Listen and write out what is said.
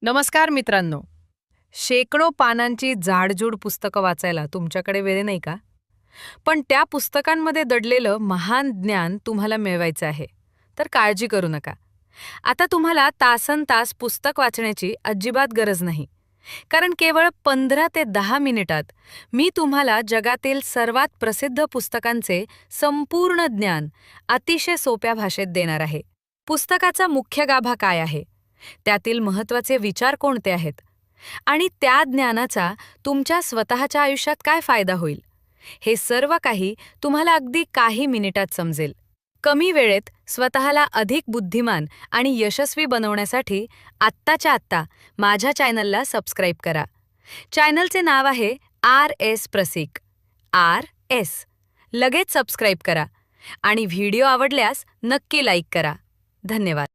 नमस्कार मित्रांनो. शेकडो पानांची जाडजूड पुस्तकं वाचायला तुमच्याकडे वेळ नाही का? पण त्या पुस्तकांमध्ये दडलेलं महान ज्ञान तुम्हाला मिळवायचं आहे. तर काळजी करू नका. आता तुम्हाला तासनतास पुस्तक वाचण्याची अजिबात गरज नाही. कारण केवळ 15 ते 10 मिनिटात मी तुम्हाला जगातील सर्वात प्रसिद्ध पुस्तकांचे संपूर्ण ज्ञान अतिशय सोप्या भाषेत देणार आहे. पुस्तकाचा मुख्य गाभा काय आहे? त्यातील महत्त्वाचे विचार कोणते आहेत? आणि त्या ज्ञानाचा तुमच्या स्वतःच्या आयुष्यात काय फायदा होईल? हे सर्व काही तुम्हाला अगदी काही मिनिटात समजेल. कमी वेळेत स्वतःला अधिक बुद्धिमान आणि यशस्वी बनवण्यासाठी आत्ताच्या आत्ता माझ्या चॅनलला सबस्क्राईब करा. चॅनलचे नाव आहे RS प्रसिक. RS. लगेच सबस्क्राईब करा आणि व्हिडिओ आवडल्यास नक्की लाईक करा. धन्यवाद.